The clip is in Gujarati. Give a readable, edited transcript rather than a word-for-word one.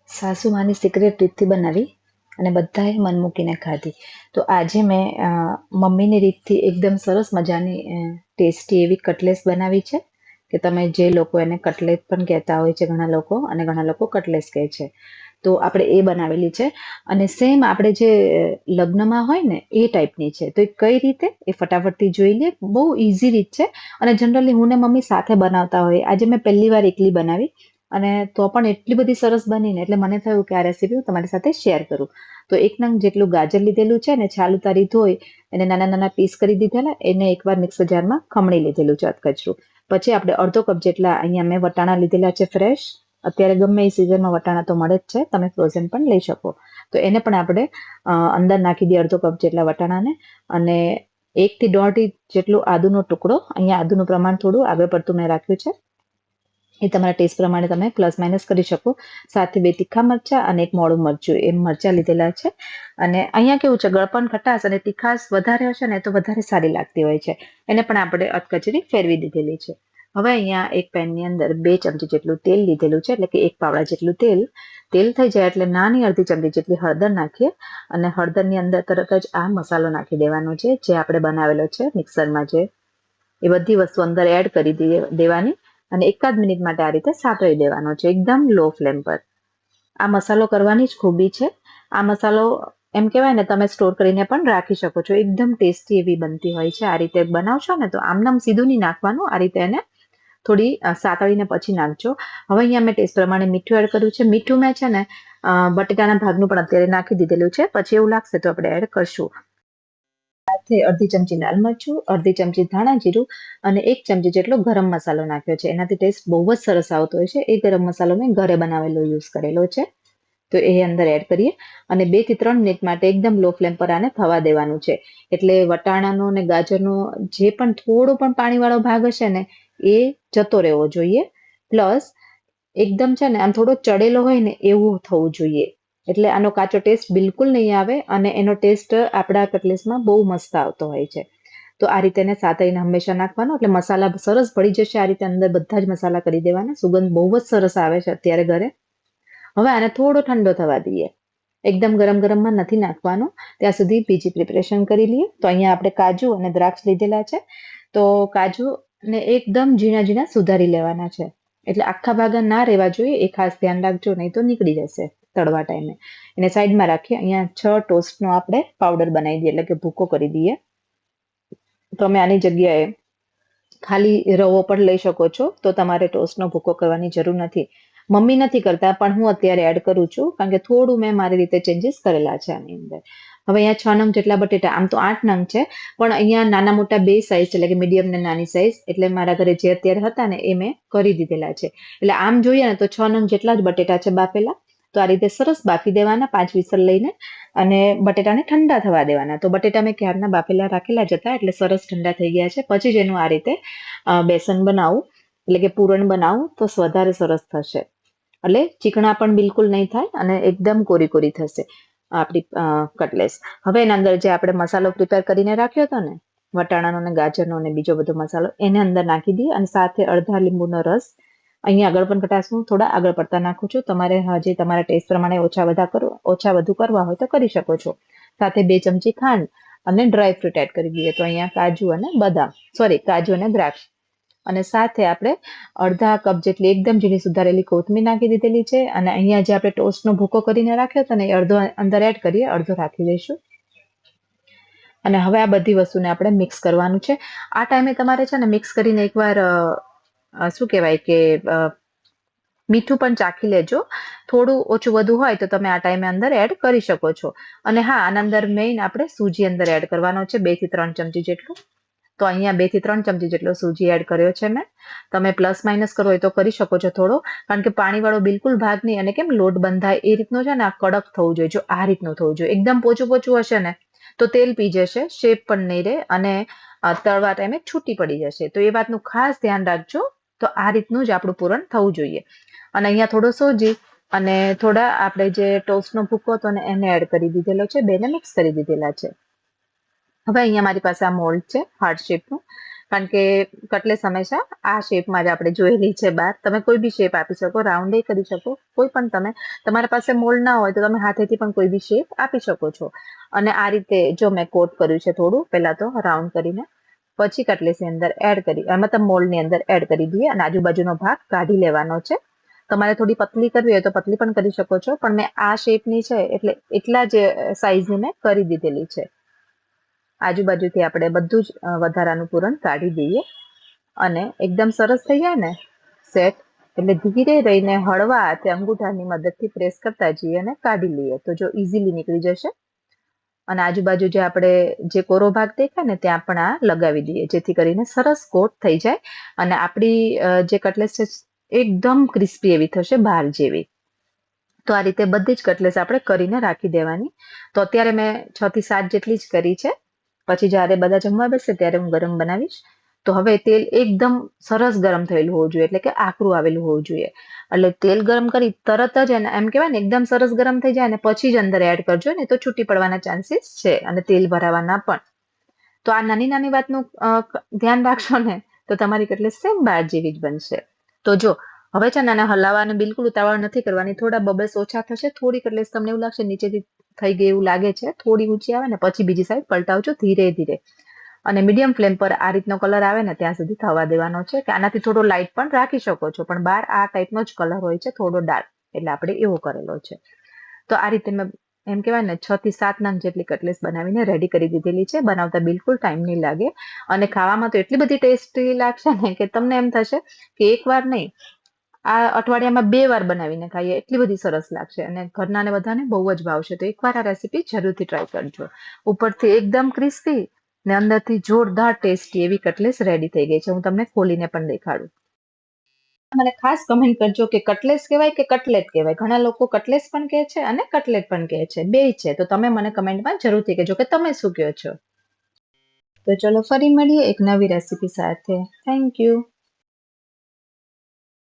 સાસુમાની સિક્રેટ રીતથી બનાવી અને બધાએ મન મૂકીને ખાધી. તો આજે મેં મમ્મીની રીતથી એકદમ સરસ મજાની ટેસ્ટી એવી કટલેસ બનાવી છે કે તમે જે લોકો એને કટલેટ પણ કહેતા હોય છે ઘણા લોકો, અને ઘણા લોકો કટલેસ કહે છે. તો આપણે એ બનાવેલી છે અને સેમ આપણે જે લગ્નમાં હોય ને એ ટાઈપની છે. તો એ કઈ રીતે એ ફટાફટથી જોઈ લે. બહુ ઇઝી રીત છે અને જનરલી હું ને મમ્મી સાથે બનાવતા હોય. આજે મેં પહેલી વાર એકલી બનાવી અને તો પણ એટલી બધી સરસ બનીને એટલે મને થયું કે આ રેસીપી હું તમારી સાથે શેર કરું. તો 1 નંગ જેટલું ગાજર લીધેલું છે ને છાલ ઉતારી ધોઈ એને નાના નાના પીસ કરી દીધેલા. એને એકવાર મિક્સર જારમાં ખમણી લીધેલું છે અધકચરું. પછી આપણે અડધો કપ જેટલા અહીંયા મેં વટાણા લીધેલા છે ફ્રેશ. અત્યારે ગમે એ સિઝનમાં વટાણા તો મળે જ છે, તમે ફ્રોઝન પણ લઈ શકો. તો એને પણ આપણે અંદર નાખી દઈએ અડધો કપ જેટલા વટાણાને. અને 1 થી 1.5 ઇંચ જેટલો આદુનો ટુકડો, અહીંયા આદુનું પ્રમાણ થોડું આગળ પડતું મેં રાખ્યું છે. એ તમારા ટેસ્ટ પ્રમાણે તમે પ્લસ માઇનસ કરી શકો. સાથે 2 તીખા મરચા અને 1 મોડું મરચું એમ મરચા લીધેલા છે. અને અહીંયા કેવું છે, ગળપણ ખટાશ અને તીખાશ વધારે હશે ને તો વધારે સારી લાગતી હોય છે. એને પણ આપણે અધકચરી ફેરવી દીધેલી છે. હવે અહીંયા એક પેનની અંદર 2 ચમચી જેટલું તેલ લીધેલું છે, એટલે કે 1 પાવડા જેટલું તેલ. તેલ થઈ જાય એટલે નાની અડધી ચમચી જેટલી હળદર નાખીએ અને હળદરની અંદર તરત જ આ મસાલો નાખી દેવાનો છે જે આપણે બનાવેલો છે મિક્સરમાં. જે એ બધી વસ્તુ અંદર એડ કરી દેવાની અને 1 મિનિટ માટે આ રીતે સાતળી દેવાનો છે એકદમ લો ફ્લેમ પર. આ મસાલો કરવાની જ ખૂબી છે. આ મસાલો એમ કહેવાય ને, તમે સ્ટોર કરીને પણ રાખી શકો છો. એકદમ ટેસ્ટી એવી બનતી હોય છે. આ રીતે બનાવશો ને તો આમનામ સીધું નહીં નાખવાનું, આ રીતે એને થોડી સાતળીને પછી નાખજો. હવે અહીંયા મેં ટેસ્ટ પ્રમાણે મીઠું એડ કર્યું છે. મીઠું મેં છે ને બટેટાના ભાગનું પણ અત્યારે નાખી દીધેલું છે. પછી એવું લાગશે તો આપણે એડ કરશું. સાથે અડધી ચમચી લાલ મરચું, અડધી ચમચી ધાણા જીરું અને 1 ચમચી જેટલો ગરમ મસાલો નાખ્યો છે. એનાથી ટેસ્ટ બહુ જ સરસ આવતો હોય છે. એ ગરમ મસાલો મેં ઘરે બનાવેલો યુઝ કરેલો છે. તો એ અંદર એડ કરીએ અને 2 થી 3 મિનિટ માટે એકદમ લો ફ્લેમ પર આને થવા દેવાનું છે. એટલે વટાણાનો અને ગાજરનો જે પણ થોડો પણ પાણીવાળો ભાગ હશે ને એ જતો રહેવો જોઈએ. પ્લસ એકદમ છે ને આમ થોડો ચડેલો હોય ને એવું થવું જોઈએ. એટલે આનો કાચો ટેસ્ટ બિલકુલ નહીં આવે અને એનો ટેસ્ટ આપણા કટલેસમાં બહુ મસ્ત આવતો હોય છે. તો આ રીતે એને સાતળીને હંમેશા નાખવાનો, એટલે મસાલા સરસ ભળી જશે. આ રીતે અંદર બધા જ મસાલા કરી દેવાના. સુગંધ બહુ જ સરસ આવે છે અત્યારે ઘરે. હવે આને થોડો ઠંડો થવા દઈએ. એકદમ ગરમ ગરમમાં નથી નાખવાનો. ત્યાં સુધી બીજી પ્રિપરેશન કરી લઈએ. તો અહીંયા આપણે કાજુ અને દ્રાક્ષ લીધેલા છે. તો કાજુને એકદમ ઝીણા ઝીણા સુધારી લેવાના છે. એટલે આખા ભાગા ના રહેવા જોઈએ, એ ખાસ ધ્યાન રાખજો, નહીં તો નીકળી જશે તળવા ટાઈમે. એને સાઈડમાં રાખીએ. અહીંયા 6 ટોસ્ટનો આપણે પાવડર બનાવી દઈએ, એટલે કે ભૂકો કરી દઈએ. તમે આની જગ્યાએ ખાલી રવો પણ લઈ શકો છો, તો તમારે ટોસ્ટનો ભૂકો કરવાની જરૂર નથી. મમ્મી નથી કરતા પણ હું અત્યારે એડ કરું છું, કારણ કે થોડું મેં મારી રીતે ચેન્જીસ કરેલા છે આની અંદર. હવે અહીંયા 6 નંગ જેટલા બટેટા, આમ તો 8 નંગ છે, પણ અહીંયા નાના મોટા 2 સાઈઝ, એટલે કે મીડિયમ ને નાની સાઈઝ, એટલે મારા ઘરે જે અત્યારે હતા ને એ મેં કરી દીધેલા છે. એટલે આમ જોઈએ ને તો 6 નંગ જેટલા જ બટેટા છે બાફેલા. તો આ રીતે સરસ બાફી દેવાના 5 વિસલ લઈને અને બટેટાને ઠંડા થવા દેવાના. તો બટેટા મેં ક્યારના બાફેલા રાખેલા જ હતા, એટલે સરસ ઠંડા થઈ ગયા છે. પછી જ એનું આ રીતે બેસન બનાવું, એટલે કે પૂરણ બનાવું તો વધારે સરસ થશે. એટલે ચીકણા પણ બિલકુલ નહીં થાય અને એકદમ કોરી કોરી થશે આપણી કટલેસ. હવે એના અંદર જે આપણે મસાલો પ્રિપેર કરીને રાખ્યો હતો ને, વટાણાનો અને ગાજરનો અને બીજો બધો મસાલો, એને અંદર નાખી દઈએ અને સાથે અડધા લીંબુનો રસ. અહીંયા આગળ પણ ખટાશનું થોડા આગળ પડતા નાખું છું. તમારે હજી તમારા ટેસ્ટ પ્રમાણે ઓછા વધુ કરવા હોય તો કરી શકો છો. સાથે 2 ચમચી ખાંડ અને ડ્રાય ફ્રૂટ એડ કરી દઈએ. તો અહીંયા કાજુ અને દ્રાક્ષ. અને સાથે આપણે અડધા કપ જેટલી એકદમ ઝીણી સુધારેલી કોથમીર નાખી દીધેલી છે. અને અહીંયા જે આપણે ટોસ્ટનો ભૂકો કરીને રાખ્યો હતો ને એ અડધો અંદર એડ કરીએ, અડધો રાખી દઈશું. અને હવે આ બધી વસ્તુને આપણે મિક્સ કરવાનું છે. આ ટાઈમે તમારે છે ને મિક્સ કરીને એકવાર શું કહેવાય કે મીઠું પણ ચાખી લેજો. થોડું ઓછું વધુ હોય તો તમે આ ટાઈમે અંદર એડ કરી શકો છો. અને હા, આના અંદર મેઇન આપણે સૂજી અંદર એડ કરવાનો છે, 2 થી 3 ચમચી જેટલું. તો અહીંયા 2 થી 3 ચમચી જેટલો સૂજી એડ કર્યો છે મેં. તમે પ્લસ માઇનસ કરો હોય તો કરી શકો છો થોડો, કારણ કે પાણીવાળો બિલકુલ ભાગ નહીં. અને કેમ લોટ બંધાય એ રીતનો છે ને આ કડક થવું જોઈએ. જો આ રીતનું થવું જોઈએ. એકદમ પોચું પોચું હશે ને તો તેલ પી જશે, શેપ પણ નહીં રહે અને તળવા ટાઈમે છૂટી પડી જશે. તો એ વાતનું ખાસ ધ્યાન રાખજો. તો આ રીતનું જ આપણું પૂરણ થવું જોઈએ. અને અહીંયા થોડો સૂજી અને થોડા આપણે જે ટોસ્ટનો ભૂકો હતો ને એને એડ કરી દીધેલો છે. બેને મિક્સ કરી દીધેલા છે. હવે અહીંયા મારી પાસે આ મોલ્ડ છે હાર્ટ શેપનું. કારણ કે કટલેસ હંમેશા આ શેપમાં જ આપણે જોયેલી છે બહાર. તમે કોઈ બી શેપ આપી શકો, રાઉન્ડ કરી શકો, કોઈ પણ તમે, તમારા પાસે મોલ્ડ ના હોય તો તમે હાથેથી પણ કોઈ બી શેપ આપી શકો છો. અને આ રીતે જો મેં કોટ કર્યું છે થોડું, પહેલા તો રાઉન્ડ કરીને, પછી કટલેસની અંદર એડ કરી, મતલબ મોલ્ડની અંદર એડ કરી દઈએ અને આજુબાજુનો ભાગ કાઢી લેવાનો છે. તમારે થોડી પતલી કરવી હોય તો પતલી પણ કરી શકો છો, પણ મેં આ શેપની છે એટલે એટલા જ સાઈઝની મેં કરી દીધેલી છે. આજુબાજુથી આપણે બધું જ વધારાનું પૂરણ કાઢી દઈએ અને એકદમ સરસ થઈ જાય ને સેટ, એટલે ધીરે રહીને હળવા હાથે અંગૂઠાની મદદથી પ્રેસ કરતા જઈએ અને કાઢી લઈએ તો જો ઇઝીલી નીકળી જશે. અને આજુબાજુ જે આપણે જે કોરો ભાગ દેખાય ને ત્યાં પણ આ લગાવી દઈએ, જેથી કરીને સરસ કોટ થઈ જાય અને આપણી જે કટલેસ છે એકદમ ક્રિસ્પી એવી થશે, બહાર જેવી. તો આ રીતે બધી જ કટલેસ આપણે કરીને રાખી દેવાની. તો અત્યારે મેં 6 થી 7 જેટલી જ કરી છે. પછી જ્યારે બધા જમવા બેસે ત્યારે હું ગરમ બનાવીશ. તો હવે તેલ એકદમ સરસ ગરમ થયેલું હોવું જોઈએ, એટલે કે આકરું આવેલું હોવું જોઈએ. એટલે તેલ ગરમ કરી તરત જ એમ કહેવાય ને એકદમ સરસ ગરમ થઈ જાય અને પછી જ અંદર એડ કરજો, ને તો છૂટી પડવાના ચાન્સીસ છે અને તેલ ભરાવાના પણ. તો આ નાની નાની વાતનું ધ્યાન રાખશો ને તો તમારી કટલેસ સેમ બહાર જેવી જ બનશે. તો જો હવે છે ને આને હલાવવાનું બિલકુલ ઉતાવળ નથી કરવાની. થોડા બબલ્સ ઓછા થશે, થોડી કટલેસ તમને એવું લાગશે નીચેથી થઈ ગઈ એવું લાગે છે, થોડી ઊંચી આવે ને પછી બીજી સાઈડ પલટાવજો ધીરે ધીરે. અને મીડિયમ ફ્લેમ પર આ રીતનો કલર આવે ને ત્યાં સુધી થવા દેવાનો છે, કે આનાથી થોડો લાઇટ પણ રાખી શકો છો, પણ બહાર આ ટાઈપનો જ કલર હોય છે, થોડો ડાર્ક, એટલે આપણે એવો કરેલો છે. તો આ રીતે મેં એમ કહેવાય ને 6 થી 7 નંગ જેટલી કટલેસ બનાવીને રેડી કરી દીધેલી છે. બનાવતા બિલકુલ ટાઈમ નહીં લાગે અને ખાવામાં તો એટલી બધી ટેસ્ટી લાગશે ને કે તમને એમ થશે કે એકવાર નહીં, આ અઠવાડિયામાં 2 વાર બનાવીને ખાઈએ, એટલી બધી સરસ લાગશે અને ઘરનાને બધાને બહુ જ ભાવશે. તો એકવાર આ રેસીપી જરૂરથી ટ્રાય કરજો. ઉપરથી એકદમ ક્રિસ્પી ને અંદરથી જોરદાર ટેસ્ટી એવી કટલેસ રેડી થઈ ગઈ છે. હું તમને ખોલીને પણ દેખાડું. મને ખાસ કમેન્ટ કરજો કે કટલેસ કહેવાય કે કટલેટ કહેવાય. ઘણા લોકો કટલેસ પણ કહે છે અને કટલેટ પણ કહે છે, બેય છે. તો તમે મને કમેન્ટમાં જરૂરથી કહેજો કે તમે શું કહો છો. તો ચલો ફરી મળીએ એક નવી રેસીપી સાથે. Thank you.